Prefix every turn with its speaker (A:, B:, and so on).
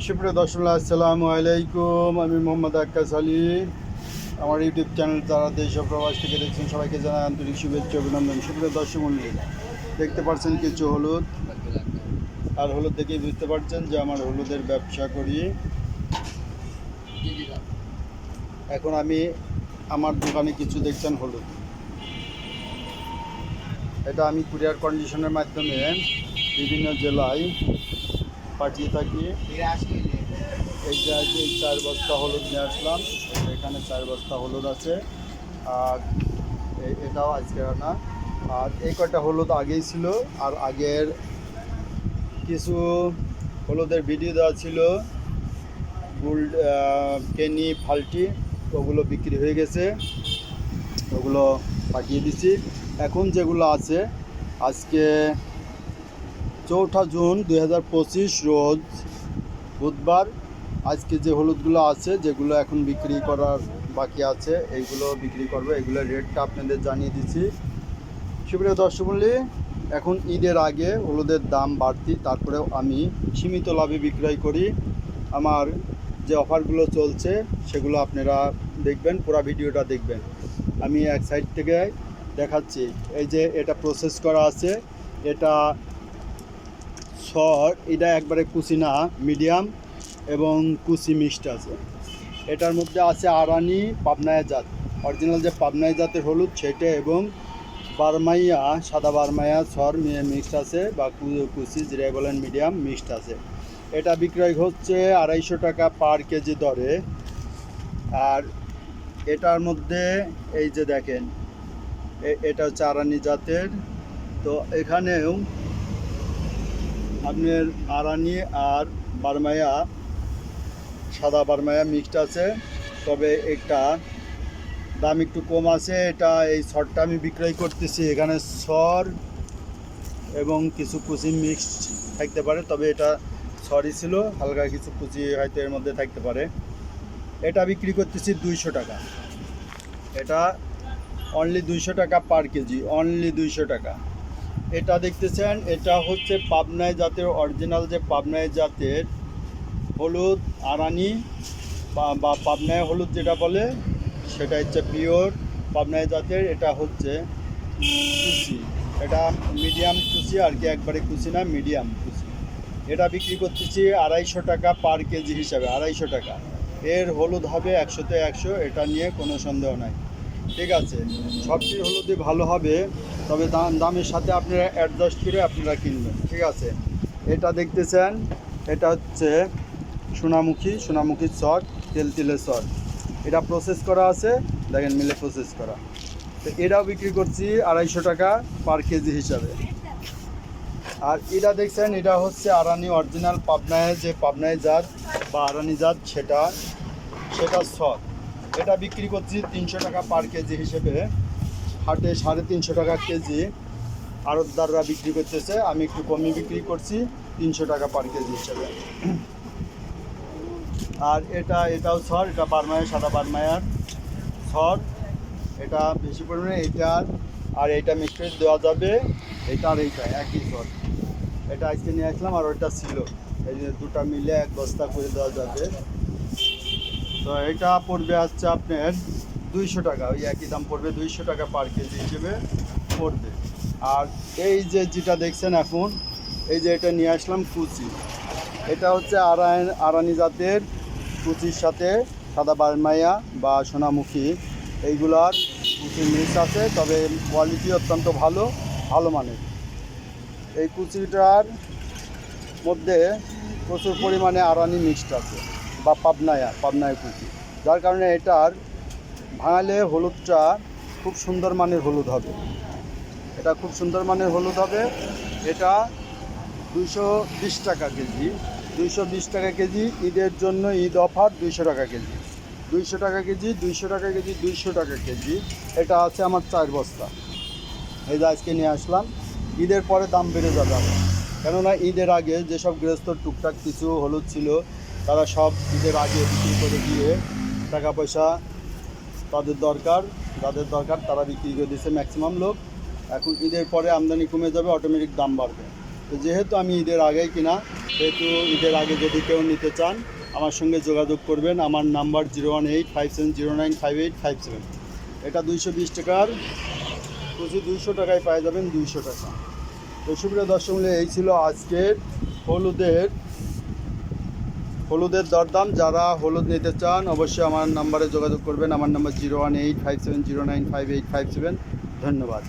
A: সুপ্রিয় দর্শক, আসসালামু আলাইকুম। আমি মোহাম্মদ আক্কাস আলী। আমার ইউটিউব চ্যানেল যারা দেশ ও প্রবাস থেকে দেখছেন সবাইকে জানাই আন্তরিক শুভেচ্ছা অভিনন্দন। সুপ্রিয় দর্শক মণ্ডলী, দেখতে পাচ্ছেন কিছু হলুদ, আর হলুদ দেখেই বুঝতে পারছেন যে আমার হলুদের ব্যবসা করি। এখন আমি আমার দোকানে কিছু দেখছেন হলুদ, এটা আমি কুরিয়ার কন্ডিশনের মাধ্যমে বিভিন্ন জেলায় পাঠিয়ে থাকি। এই যে আজকে 4 বস্তা হলুদ নিয়ে আসলাম, এখানে 4 বস্তা হলুদ আছে। আর এটাও আজকে না, আর এই কটা হলুদ আগেই ছিল, আর আগের কিছু হলুদের ভিডিও দেওয়া ছিল গোল্ড কেনি ফাল্টি, ওগুলো বিক্রি হয়ে গেছে, ওগুলো পাঠিয়ে দিছি। এখন যেগুলো আছে, আজকে 4 জুন 2025 রোজ বুধবার, আজকে যে হলুদগুলো আছে যেগুলো এখন বিক্রি করার বাকি আছে এইগুলো বিক্রি করবো। এগুলোর রেটটা আপনাদের জানিয়ে দিচ্ছি। সুপ্রিয় দর্শক মণ্ডলী, এখন ঈদের আগে হলুদের দাম বাড়তি, তারপরেও আমি সীমিত লাভে বিক্রয় করি। আমার যে অফারগুলো চলছে সেগুলো আপনারা দেখবেন, পুরো ভিডিওটা দেখবেন। আমি এক সাইড থেকে দেখাচ্ছি। এই যে এটা প্রসেস করা আছে, এটা এটা একবারে কুচি না, মিডিয়াম এবং কুচি মিক্সড আছে। এটার মধ্যে আছে আরানি পাবনায়া জাত, অরিজিনাল যে পাবনায়া জাতের হলুদ সেটা, এবং বারমাইয়া, সাদা বারমাইয়া সর মিক্সড আছে, বা কুচি যেটা বলেন মিডিয়াম মিক্সড আছে। এটা বিক্রয় হচ্ছে 250 টাকা পার কেজি দরে। আর এটার মধ্যে এই যে দেখেন, এটা হচ্ছে আরানি জাতের। তো এখানেও আপনার আরানি আর বারমাইয়া, সাদা বারমাইয়া মিক্সড আছে, তবে একটা দাম একটু কম আছে। এটা এই সরটা আমি বিক্রয় করতেছি, এখানে সর এবং কিছু কুচি মিক্সড থাকতে পারে, তবে এটা সরই ছিল, হালকা কিছু কুচি হয়তো এর মধ্যে থাকতে পারে। এটা বিক্রি করতেছি 200 টাকা। এটা অনলি 200 টাকা পার কেজি, অনলি 200 টাকা। এটা দেখতেছেন, এটা হচ্ছে পাবনায় জাতের, অরিজিনাল যে পাবনায় জাতের হলুদ, আরানি বা পাবনায় হলুদ যেটা বলে সেটা হচ্ছে পিওর পাবনায় জাতের। এটা হচ্ছে কুচি, এটা মিডিয়াম কুচি আর কি, একবারে কুচি না, মিডিয়াম কুচি। এটা বিক্রি করতেছি 250 টাকা পার কেজি হিসাবে, 250 টাকা। এর হলুদ হবে 100-তে 100, এটা নিয়ে কোনো সন্দেহ নাই। ঠিক আছে, সবচেয়ে হলুদই ভালো হবে, তবে দামের সাথে আপনারা অ্যাডজাস্ট করে আপনারা কিনবেন। ঠিক আছে, এটা দেখতেছেন, এটা হচ্ছে সোনামুখী সর, তেলের সর। এটা প্রসেস করা আছে, দেখেন মিলে প্রসেস করা। তো এটাও বিক্রি করছি 250 টাকা পার কেজি হিসাবে। আর এটা দেখছেন, এটা হচ্ছে আরানি অরিজিনাল পাবনায় যে পাবনায় জাত বা আরানি জাত, সেটা সর। এটা বিক্রি করছি 300 টাকা পার কেজি হিসেবে, হাটে 350 টাকা কেজি আড়তদাররা বিক্রি করতেছে, আমি একটু কমই বিক্রি করছি 300 টাকা পার কেজি হিসেবে। আর এটাও সর, এটা বারমায়া, সাদা বারমায়ার সর। এটা বেশি পরিমাণে এইটার আর এইটা মিক্সড দেওয়া যাবে, এইটা আর এইটা একই সর। এটা আজকে নিয়ে আসলাম, আর ওইটা ছিল, এই যে দুটা মিলে 1 বস্তা করে দেওয়া যাবে। তো এটা পড়বে হচ্ছে আপনার 200 টাকা, ওই একই দাম পড়বে, 200 টাকা পার কেজি হিসেবে পড়বে। আর এই যে যেটা দেখছেন এখন, এই যে এটা নিয়ে আসলাম কুচি, এটা হচ্ছে আরানি জাতের কুচির সাথে সাদা বারমাইয়া বা সোনামুখী, এইগুলার কুচি মিক্স আছে, তবে কোয়ালিটি অত্যন্ত ভালো মানের। এই কুচিটার মধ্যে প্রচুর পরিমাণে আরানি মিক্সড আছে, বা পাবনায়া কুচি, যার কারণে এটার ভাঙালে হলুদটা খুব সুন্দর মানের হলুদ হবে। এটা খুব সুন্দর মানের হলুদ হবে। এটা 220 টাকা কেজি, 220 টাকা কেজি। ঈদের জন্য ঈদ অফার 200 টাকা কেজি, 200 টাকা কেজি, 200 টাকা কেজি, 200 টাকা কেজি। এটা আছে আমার 4 বস্তা, এই যে আজকে নিয়ে আসলাম। ঈদের পরে দাম বেড়ে যাবে আবার, কেননা ঈদের আগে যেসব গৃহস্থ টুকটাক কিছু হলুদ ছিল, তারা সব ঈদের আগে বিক্রি করে দিয়ে টাকা পয়সা যাদের দরকার তারা বিক্রি করে দিচ্ছে ম্যাক্সিমাম লোক। এখন ঈদের পরে আমদানি কমে যাবে, অটোমেটিক দাম বাড়বে। তো যেহেতু আমি ঈদের আগেই কিনা, সেহেতু ঈদের আগে যদি কেউ নিতে চান আমার সঙ্গে যোগাযোগ করবেন। আমার নাম্বার 01857095857। এটা 220 টাকার কুচি, 200 টাকায় পাওয়া যাবেন, 200 টাকা। তো সুপ্রিয় দর্শক মূল্য, এই ছিল আজকের হলুদের দরদাম। যারা হলুদ নিতে চান অবশ্যই আমার নাম্বারে যোগাযোগ করবেন। আমার নাম্বার 01857095857। ধন্যবাদ।